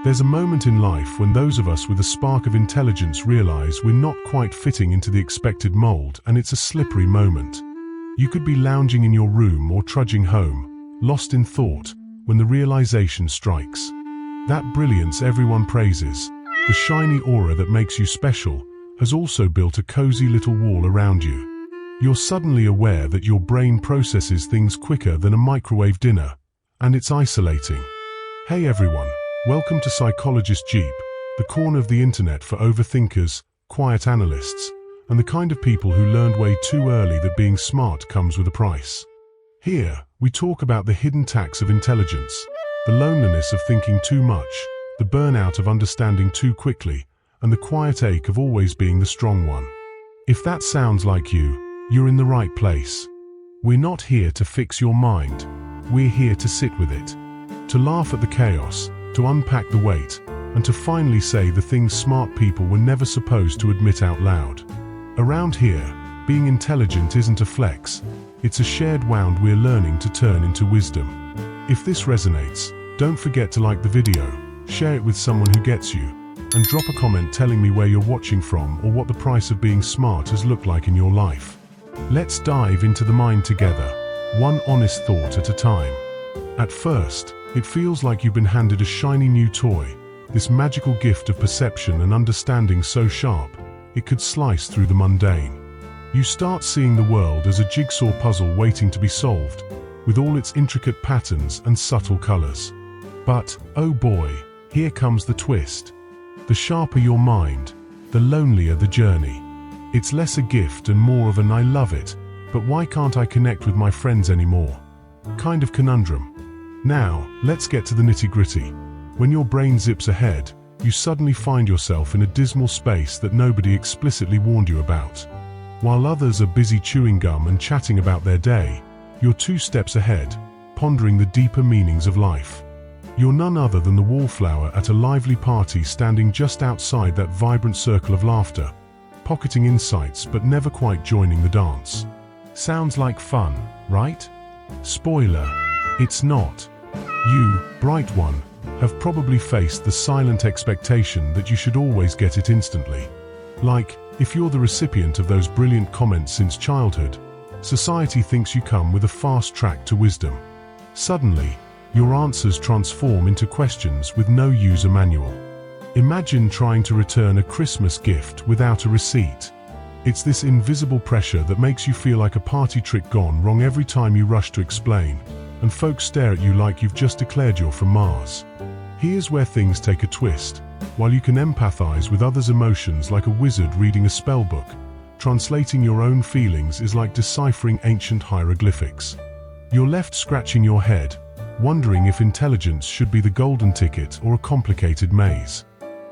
There's a moment in life when those of us with a spark of intelligence realize we're not quite fitting into the expected mold, and it's a slippery moment. You could be lounging in your room or trudging home, lost in thought, when the realization strikes. That brilliance everyone praises, the shiny aura that makes you special, has also built a cozy little wall around you. You're suddenly aware that your brain processes things quicker than a microwave dinner, and it's isolating. Hey everyone, welcome to Psychologist Jeep, the corner of the internet for overthinkers, quiet analysts, and the kind of people who learned way too early that being smart comes with a price. Here, we talk about the hidden tax of intelligence, the loneliness of thinking too much, the burnout of understanding too quickly, and the quiet ache of always being the strong one. If that sounds like you, you're in the right place. We're not here to fix your mind. We're here to sit with it, to laugh at the chaos, to unpack the weight, and to finally say the things smart people were never supposed to admit out loud. Around here, being intelligent isn't a flex, it's a shared wound we're learning to turn into wisdom. If this resonates, don't forget to like the video, share it with someone who gets you, and drop a comment telling me where you're watching from or what the price of being smart has looked like in your life. Let's dive into the mind together, one honest thought at a time. At first, it feels like you've been handed a shiny new toy, this magical gift of perception and understanding so sharp, it could slice through the mundane. You start seeing the world as a jigsaw puzzle waiting to be solved, with all its intricate patterns and subtle colors. But, oh boy, here comes the twist. The sharper your mind, the lonelier the journey. It's less a gift and more of an I love it, but why can't I connect with my friends anymore? Kind of conundrum. Now, let's get to the nitty-gritty. When your brain zips ahead, you suddenly find yourself in a dismal space that nobody explicitly warned you about. While others are busy chewing gum and chatting about their day, you're 2 steps ahead, pondering the deeper meanings of life. You're none other than the wallflower at a lively party standing just outside that vibrant circle of laughter, pocketing insights but never quite joining the dance. Sounds like fun, right? Spoiler, it's not. You, bright one, have probably faced the silent expectation that you should always get it instantly. Like, if you're the recipient of those brilliant comments since childhood, society thinks you come with a fast track to wisdom. Suddenly, your answers transform into questions with no user manual. Imagine trying to return a Christmas gift without a receipt. It's this invisible pressure that makes you feel like a party trick gone wrong every time you rush to explain, and folks stare at you like you've just declared you're from Mars. Here's where things take a twist. While you can empathize with others' emotions like a wizard reading a spell book, translating your own feelings is like deciphering ancient hieroglyphics. You're left scratching your head, wondering if intelligence should be the golden ticket or a complicated maze.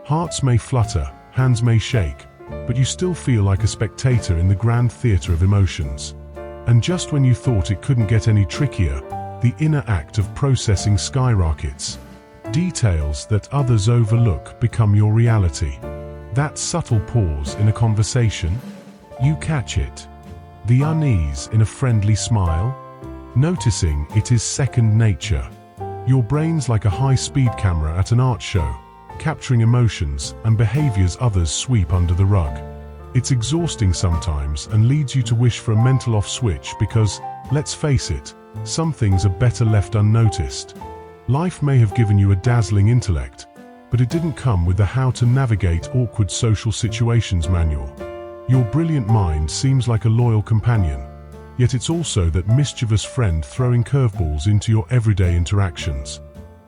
Hearts may flutter, hands may shake, but you still feel like a spectator in the grand theater of emotions. And just when you thought it couldn't get any trickier, the inner act of processing skyrockets. Details that others overlook become your reality. That subtle pause in a conversation, you catch it. The unease in a friendly smile, noticing it is second nature. Your brain's like a high-speed camera at an art show, capturing emotions and behaviors others sweep under the rug. It's exhausting sometimes and leads you to wish for a mental off switch because, let's face it, some things are better left unnoticed. Life may have given you a dazzling intellect, but it didn't come with the how to navigate awkward social situations manual. Your brilliant mind seems like a loyal companion, yet it's also that mischievous friend throwing curveballs into your everyday interactions.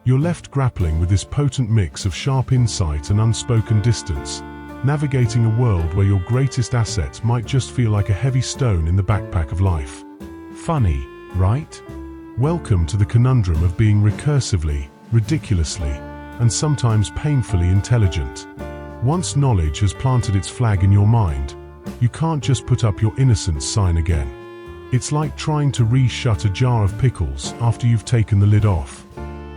You're left grappling with this potent mix of sharp insight and unspoken distance, navigating a world where your greatest asset might just feel like a heavy stone in the backpack of life. Funny, right? Welcome to the conundrum of being recursively, ridiculously, and sometimes painfully intelligent. Once knowledge has planted its flag in your mind, you can't just put up your innocence sign again. It's like trying to re-shut a jar of pickles after you've taken the lid off.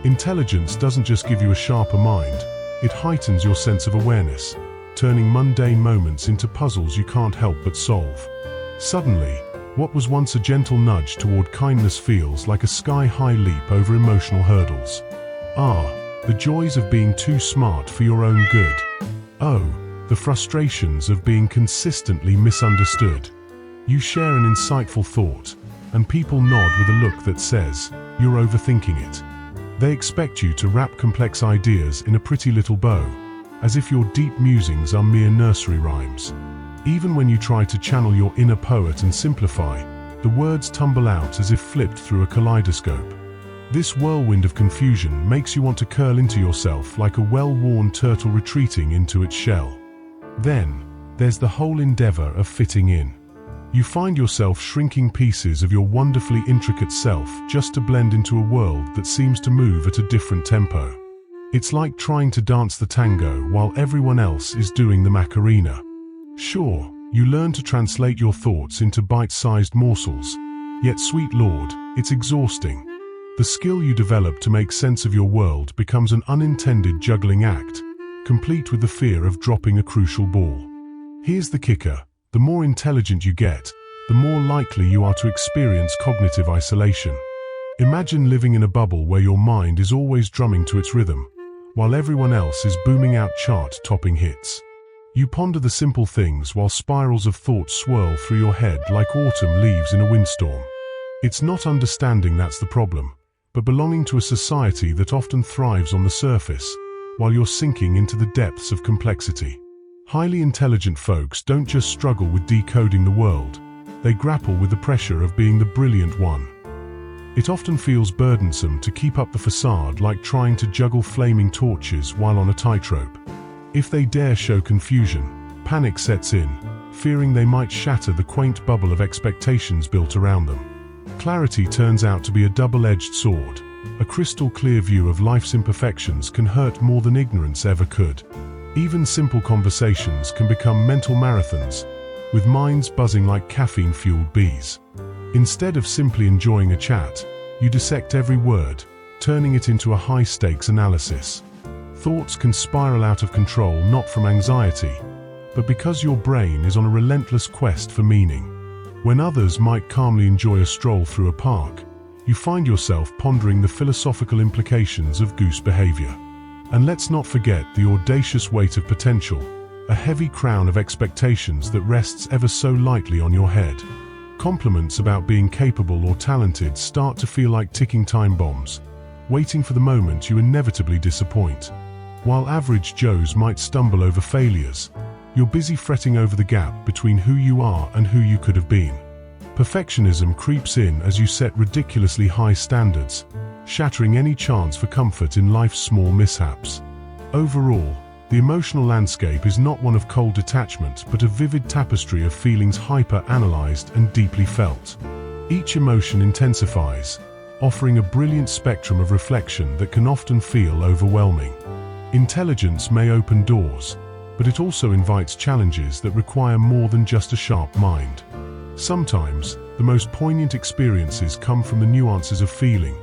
Intelligence doesn't just give you a sharper mind, it heightens your sense of awareness, turning mundane moments into puzzles you can't help but solve. Suddenly, what was once a gentle nudge toward kindness feels like a sky-high leap over emotional hurdles. The joys of being too smart for your own good. O. The frustrations of being consistently misunderstood. You share an insightful thought, and people nod with a look that says, "You're overthinking it." They expect you to wrap complex ideas in a pretty little bow, as if your deep musings are mere nursery rhymes. Even when you try to channel your inner poet and simplify, the words tumble out as if flipped through a kaleidoscope. This whirlwind of confusion makes you want to curl into yourself like a well-worn turtle retreating into its shell. Then, there's the whole endeavor of fitting in. You find yourself shrinking pieces of your wonderfully intricate self just to blend into a world that seems to move at a different tempo. It's like trying to dance the tango while everyone else is doing the Macarena. Sure, you learn to translate your thoughts into bite-sized morsels, yet sweet Lord, it's exhausting. The skill you develop to make sense of your world becomes an unintended juggling act, complete with the fear of dropping a crucial ball. Here's the kicker. The more intelligent you get, the more likely you are to experience cognitive isolation. Imagine living in a bubble where your mind is always drumming to its rhythm, while everyone else is booming out chart-topping hits. You ponder the simple things while spirals of thought swirl through your head like autumn leaves in a windstorm. It's not understanding that's the problem, but belonging to a society that often thrives on the surface, while you're sinking into the depths of complexity. Highly intelligent folks don't just struggle with decoding the world, they grapple with the pressure of being the brilliant one. It often feels burdensome to keep up the facade, like trying to juggle flaming torches while on a tightrope. If they dare show confusion, panic sets in, fearing they might shatter the quaint bubble of expectations built around them. Clarity turns out to be a double-edged sword. A crystal-clear view of life's imperfections can hurt more than ignorance ever could. Even simple conversations can become mental marathons, with minds buzzing like caffeine-fueled bees. Instead of simply enjoying a chat, you dissect every word, turning it into a high-stakes analysis. Thoughts can spiral out of control not from anxiety, but because your brain is on a relentless quest for meaning. When others might calmly enjoy a stroll through a park, you find yourself pondering the philosophical implications of goose behavior. And let's not forget the audacious weight of potential, a heavy crown of expectations that rests ever so lightly on your head. Compliments about being capable or talented start to feel like ticking time bombs, waiting for the moment you inevitably disappoint. While average Joes might stumble over failures, you're busy fretting over the gap between who you are and who you could have been. Perfectionism creeps in as you set ridiculously high standards, shattering any chance for comfort in life's small mishaps. Overall, the emotional landscape is not one of cold detachment, but a vivid tapestry of feelings hyper-analyzed and deeply felt. Each emotion intensifies, offering a brilliant spectrum of reflection that can often feel overwhelming. Intelligence may open doors, but it also invites challenges that require more than just a sharp mind. Sometimes, the most poignant experiences come from the nuances of feeling,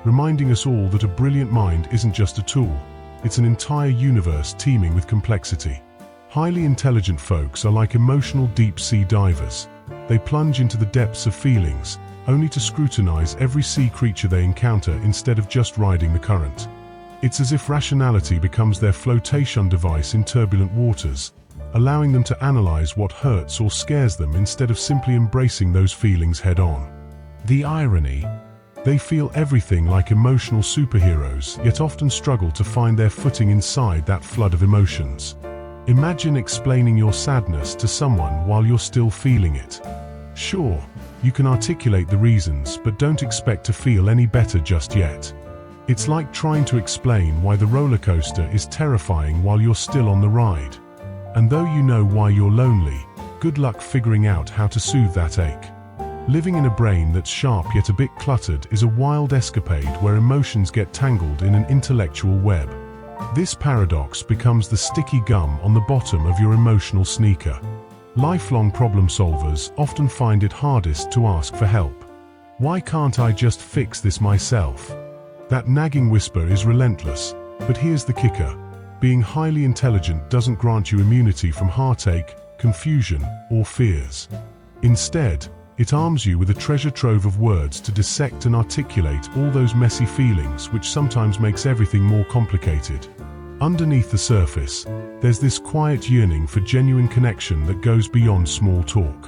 reminding us all that a brilliant mind isn't just a tool, it's an entire universe teeming with complexity. Highly intelligent folks are like emotional deep-sea divers. They plunge into the depths of feelings, only to scrutinize every sea creature they encounter instead of just riding the current. It's as if rationality becomes their flotation device in turbulent waters, allowing them to analyze what hurts or scares them instead of simply embracing those feelings head-on. The irony: they feel everything like emotional superheroes, yet often struggle to find their footing inside that flood of emotions. Imagine explaining your sadness to someone while you're still feeling it. Sure, you can articulate the reasons, but don't expect to feel any better just yet. It's like trying to explain why the roller coaster is terrifying while you're still on the ride. And though you know why you're lonely, good luck figuring out how to soothe that ache. Living in a brain that's sharp yet a bit cluttered is a wild escapade where emotions get tangled in an intellectual web. This paradox becomes the sticky gum on the bottom of your emotional sneaker. Lifelong problem solvers often find it hardest to ask for help. Why can't I just fix this myself? That nagging whisper is relentless, but here's the kicker. Being highly intelligent doesn't grant you immunity from heartache, confusion, or fears. Instead, It arms you with a treasure trove of words to dissect and articulate all those messy feelings which sometimes makes everything more complicated. Underneath the surface, there's this quiet yearning for genuine connection that goes beyond small talk.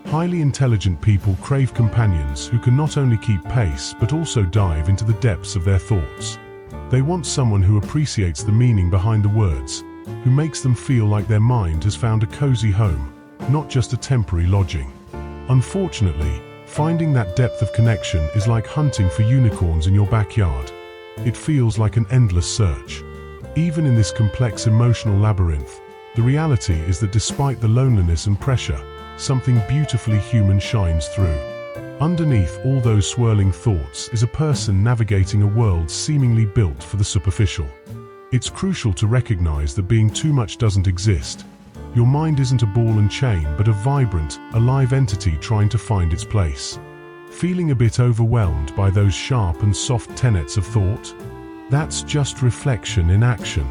Highly intelligent people crave companions who can not only keep pace but also dive into the depths of their thoughts. They want someone who appreciates the meaning behind the words, who makes them feel like their mind has found a cozy home, not just a temporary lodging. Unfortunately, finding that depth of connection is like hunting for unicorns in your backyard. It feels like an endless search. Even in this complex emotional labyrinth, the reality is that despite the loneliness and pressure, something beautifully human shines through. Underneath all those swirling thoughts is a person navigating a world seemingly built for the superficial. It's crucial to recognize that being too much doesn't exist. Your mind isn't a ball and chain, but a vibrant, alive entity trying to find its place. Feeling a bit overwhelmed by those sharp and soft tenets of thought? That's just reflection in action.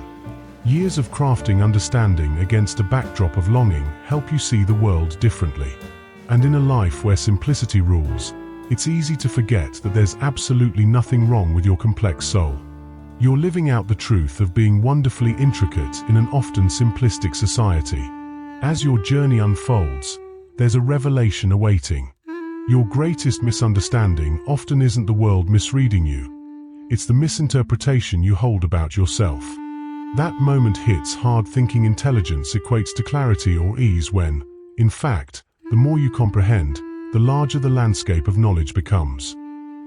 Years of crafting understanding against a backdrop of longing help you see the world differently. And in a life where simplicity rules, it's easy to forget that there's absolutely nothing wrong with your complex soul. You're living out the truth of being wonderfully intricate in an often simplistic society. As your journey unfolds, there's a revelation awaiting. Your greatest misunderstanding often isn't the world misreading you. It's the misinterpretation you hold about yourself. That moment hits hard. Thinking intelligence equates to clarity or ease when, in fact, the more you comprehend, the larger the landscape of knowledge becomes.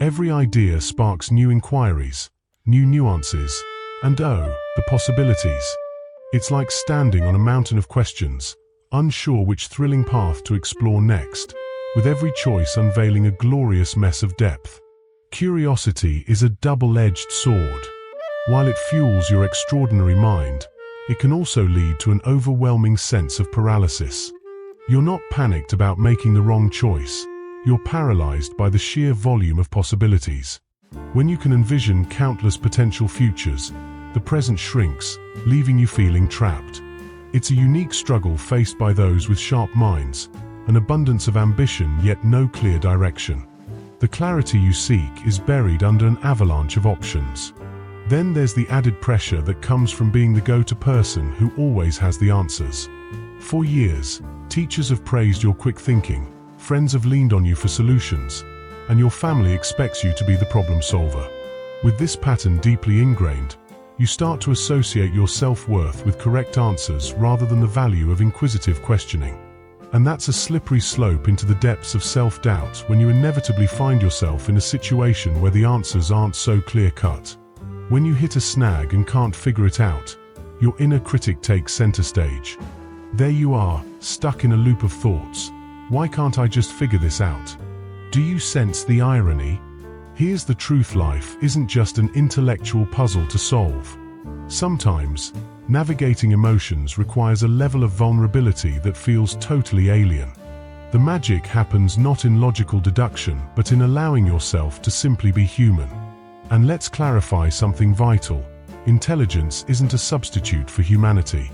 Every idea sparks new inquiries, new nuances, and the possibilities. It's like standing on a mountain of questions, unsure which thrilling path to explore next, with every choice unveiling a glorious mess of depth. Curiosity is a double-edged sword. While it fuels your extraordinary mind, it can also lead to an overwhelming sense of paralysis. You're not panicked about making the wrong choice. You're paralyzed by the sheer volume of possibilities. When you can envision countless potential futures, the present shrinks, leaving you feeling trapped. It's a unique struggle faced by those with sharp minds, an abundance of ambition yet no clear direction. The clarity you seek is buried under an avalanche of options. Then there's the added pressure that comes from being the go-to person who always has the answers. For years, teachers have praised your quick thinking, friends have leaned on you for solutions, and your family expects you to be the problem solver. With this pattern deeply ingrained, you start to associate your self-worth with correct answers rather than the value of inquisitive questioning. And that's a slippery slope into the depths of self-doubt when you inevitably find yourself in a situation where the answers aren't so clear-cut. When you hit a snag and can't figure it out, your inner critic takes center stage. There you are, stuck in a loop of thoughts. Why can't I just figure this out? Do you sense the irony? Here's the truth: life isn't just an intellectual puzzle to solve. Sometimes, navigating emotions requires a level of vulnerability that feels totally alien. The magic happens not in logical deduction, but in allowing yourself to simply be human. And let's clarify something vital. Intelligence isn't a substitute for humanity.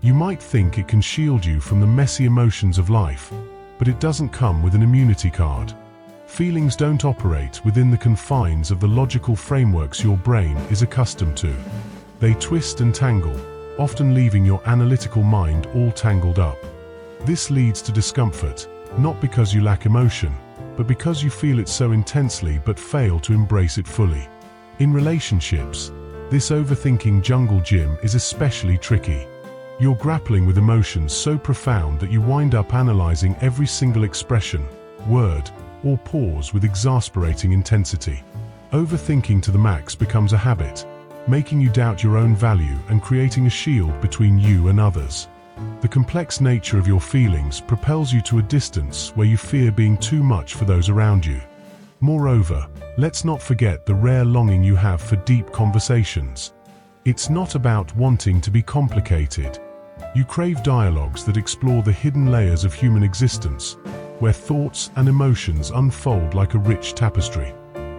You might think it can shield you from the messy emotions of life, but it doesn't come with an immunity card. Feelings don't operate within the confines of the logical frameworks your brain is accustomed to. They twist and tangle, often leaving your analytical mind all tangled up. This leads to discomfort, not because you lack emotion, but because you feel it so intensely but fail to embrace it fully. In relationships, this overthinking jungle gym is especially tricky. You're grappling with emotions so profound that you wind up analyzing every single expression, word, or pause with exasperating intensity. Overthinking to the max becomes a habit, making you doubt your own value and creating a shield between you and others. The complex nature of your feelings propels you to a distance where you fear being too much for those around you. Moreover, let's not forget the rare longing you have for deep conversations. It's not about wanting to be complicated. You crave dialogues that explore the hidden layers of human existence, where thoughts and emotions unfold like a rich tapestry.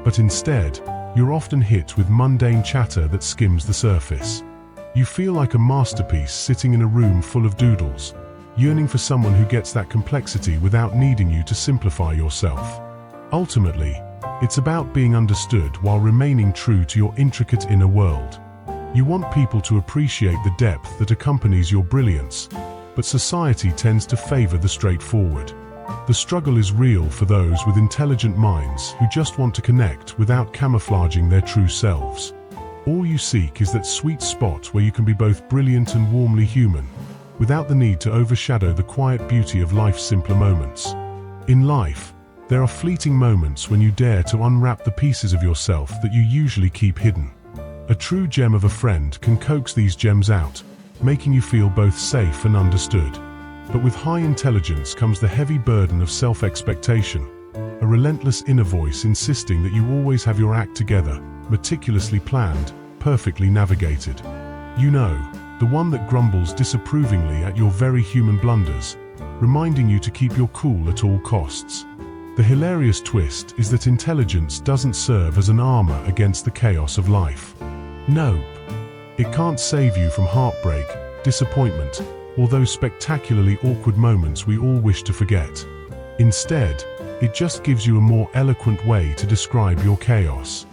But instead, you're often hit with mundane chatter that skims the surface. You feel like a masterpiece sitting in a room full of doodles, yearning for someone who gets that complexity without needing you to simplify yourself. Ultimately, it's about being understood while remaining true to your intricate inner world. You want people to appreciate the depth that accompanies your brilliance, but society tends to favor the straightforward. The struggle is real for those with intelligent minds who just want to connect without camouflaging their true selves. All you seek is that sweet spot where you can be both brilliant and warmly human, without the need to overshadow the quiet beauty of life's simpler moments. In life, there are fleeting moments when you dare to unwrap the pieces of yourself that you usually keep hidden. A true gem of a friend can coax these gems out, making you feel both safe and understood. But with high intelligence comes the heavy burden of self-expectation, a relentless inner voice insisting that you always have your act together, meticulously planned, perfectly navigated. You know, the one that grumbles disapprovingly at your very human blunders, reminding you to keep your cool at all costs. The hilarious twist is that intelligence doesn't serve as an armor against the chaos of life. Nope. It can't save you from heartbreak, disappointment, or those spectacularly awkward moments we all wish to forget. Instead, it just gives you a more eloquent way to describe your chaos.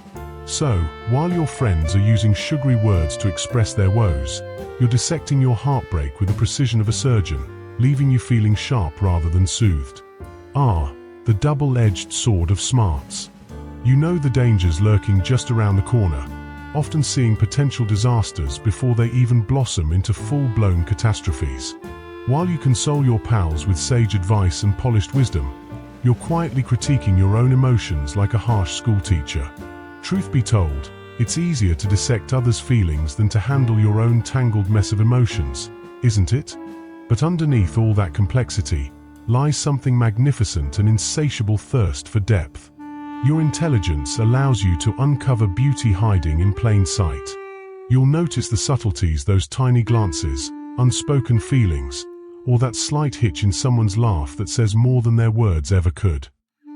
So, while your friends are using sugary words to express their woes, you're dissecting your heartbreak with the precision of a surgeon, leaving you feeling sharp rather than soothed. The double-edged sword of smarts. You know the dangers lurking just around the corner, often seeing potential disasters before they even blossom into full-blown catastrophes. While you console your pals with sage advice and polished wisdom, you're quietly critiquing your own emotions like a harsh schoolteacher. Truth be told, it's easier to dissect others' feelings than to handle your own tangled mess of emotions, isn't it? But underneath all that complexity lies something magnificent, an insatiable thirst for depth. Your intelligence allows you to uncover beauty hiding in plain sight. You'll notice the subtleties, those tiny glances, unspoken feelings, or that slight hitch in someone's laugh that says more than their words ever could.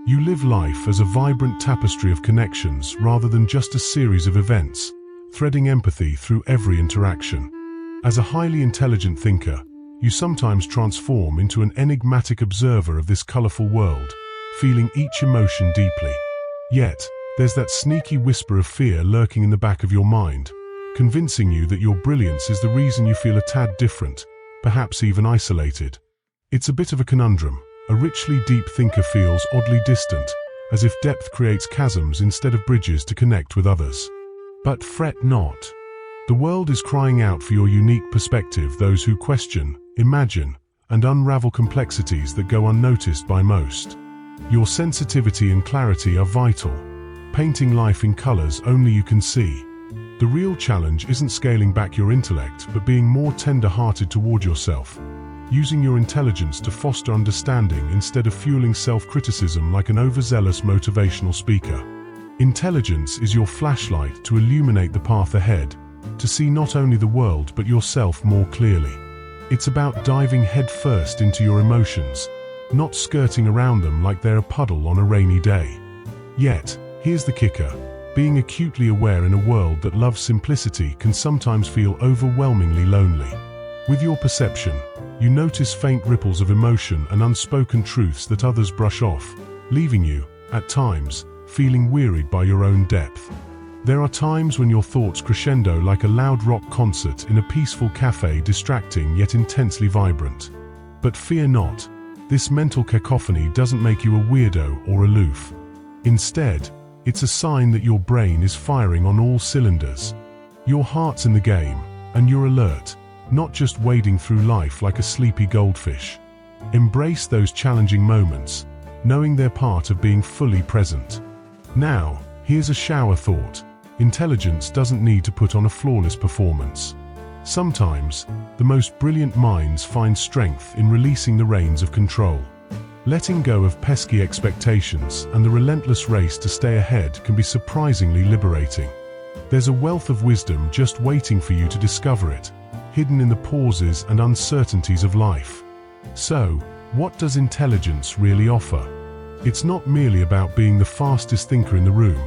You live life as a vibrant tapestry of connections rather than just a series of events, threading empathy through every interaction. As a highly intelligent thinker, you sometimes transform into an enigmatic observer of this colorful world, feeling each emotion deeply. Yet, there's that sneaky whisper of fear lurking in the back of your mind, convincing you that your brilliance is the reason you feel a tad different, perhaps even isolated. It's a bit of a conundrum. A richly deep thinker feels oddly distant, as if depth creates chasms instead of bridges to connect with others. But fret not. The world is crying out for your unique perspective, those who question, imagine, and unravel complexities that go unnoticed by most. Your sensitivity and clarity are vital, painting life in colors only you can see. The real challenge isn't scaling back your intellect, but being more tender-hearted toward yourself, using your intelligence to foster understanding instead of fueling self-criticism like an overzealous motivational speaker. Intelligence is your flashlight to illuminate the path ahead, to see not only the world but yourself more clearly. It's about diving headfirst into your emotions, not skirting around them like they're a puddle on a rainy day. Yet, here's the kicker. Being acutely aware in a world that loves simplicity can sometimes feel overwhelmingly lonely. With your perception, you notice faint ripples of emotion and unspoken truths that others brush off, leaving you, at times, feeling wearied by your own depth. There are times when your thoughts crescendo like a loud rock concert in a peaceful cafe, distracting yet intensely vibrant. But fear not, this mental cacophony doesn't make you a weirdo or aloof. Instead, it's a sign that your brain is firing on all cylinders. Your heart's in the game, and you're alert, not just wading through life like a sleepy goldfish. Embrace those challenging moments, knowing they're part of being fully present. Now, here's a shower thought. Intelligence doesn't need to put on a flawless performance. Sometimes, the most brilliant minds find strength in releasing the reins of control. Letting go of pesky expectations and the relentless race to stay ahead can be surprisingly liberating. There's a wealth of wisdom just waiting for you to discover it, hidden in the pauses and uncertainties of life. So, what does intelligence really offer? It's not merely about being the fastest thinker in the room.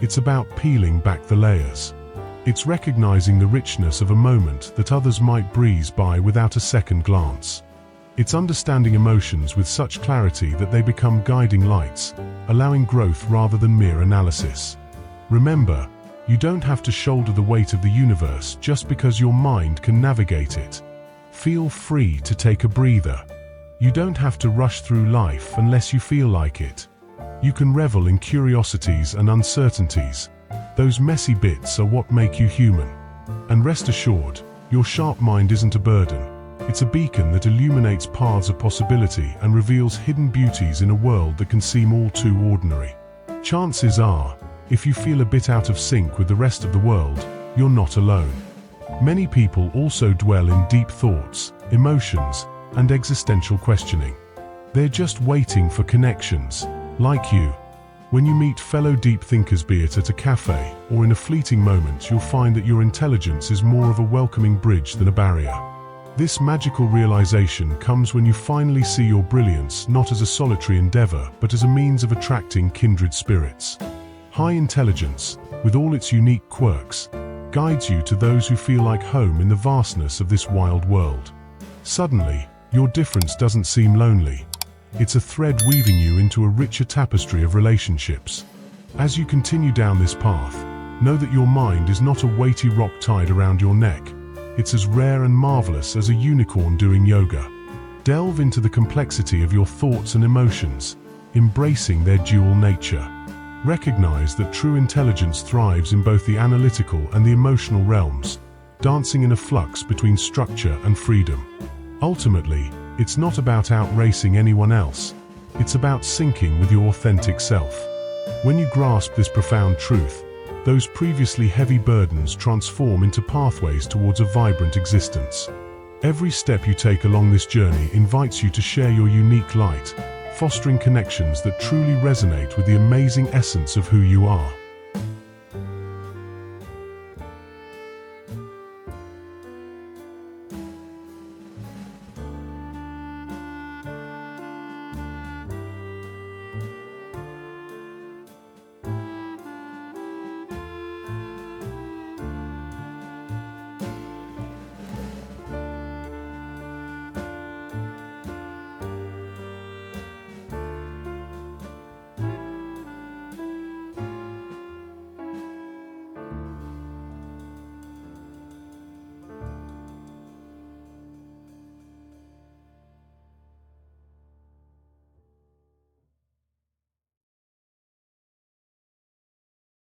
It's about peeling back the layers. It's recognizing the richness of a moment that others might breeze by without a second glance. It's understanding emotions with such clarity that they become guiding lights, allowing growth rather than mere analysis. Remember, you don't have to shoulder the weight of the universe just because your mind can navigate it. Feel free to take a breather. You don't have to rush through life unless you feel like it. You can revel in curiosities and uncertainties. Those messy bits are what make you human. And rest assured, your sharp mind isn't a burden. It's a beacon that illuminates paths of possibility and reveals hidden beauties in a world that can seem all too ordinary. Chances are, if you feel a bit out of sync with the rest of the world, you're not alone. Many people also dwell in deep thoughts, emotions, and existential questioning. They're just waiting for connections, like you. When you meet fellow deep thinkers, be it at a cafe or in a fleeting moment, you'll find that your intelligence is more of a welcoming bridge than a barrier. This magical realization comes when you finally see your brilliance not as a solitary endeavor, but as a means of attracting kindred spirits. High intelligence, with all its unique quirks, guides you to those who feel like home in the vastness of this wild world. Suddenly, your difference doesn't seem lonely. It's a thread weaving you into a richer tapestry of relationships. As you continue down this path, know that your mind is not a weighty rock tied around your neck. It's as rare and marvelous as a unicorn doing yoga. Delve into the complexity of your thoughts and emotions, embracing their dual nature. Recognize that true intelligence thrives in both the analytical and the emotional realms, dancing in a flux between structure and freedom. Ultimately, it's not about outracing anyone else. It's about syncing with your authentic self. When you grasp this profound truth, those previously heavy burdens transform into pathways towards a vibrant existence. Every step you take along this journey invites you to share your unique light, fostering connections that truly resonate with the amazing essence of who you are.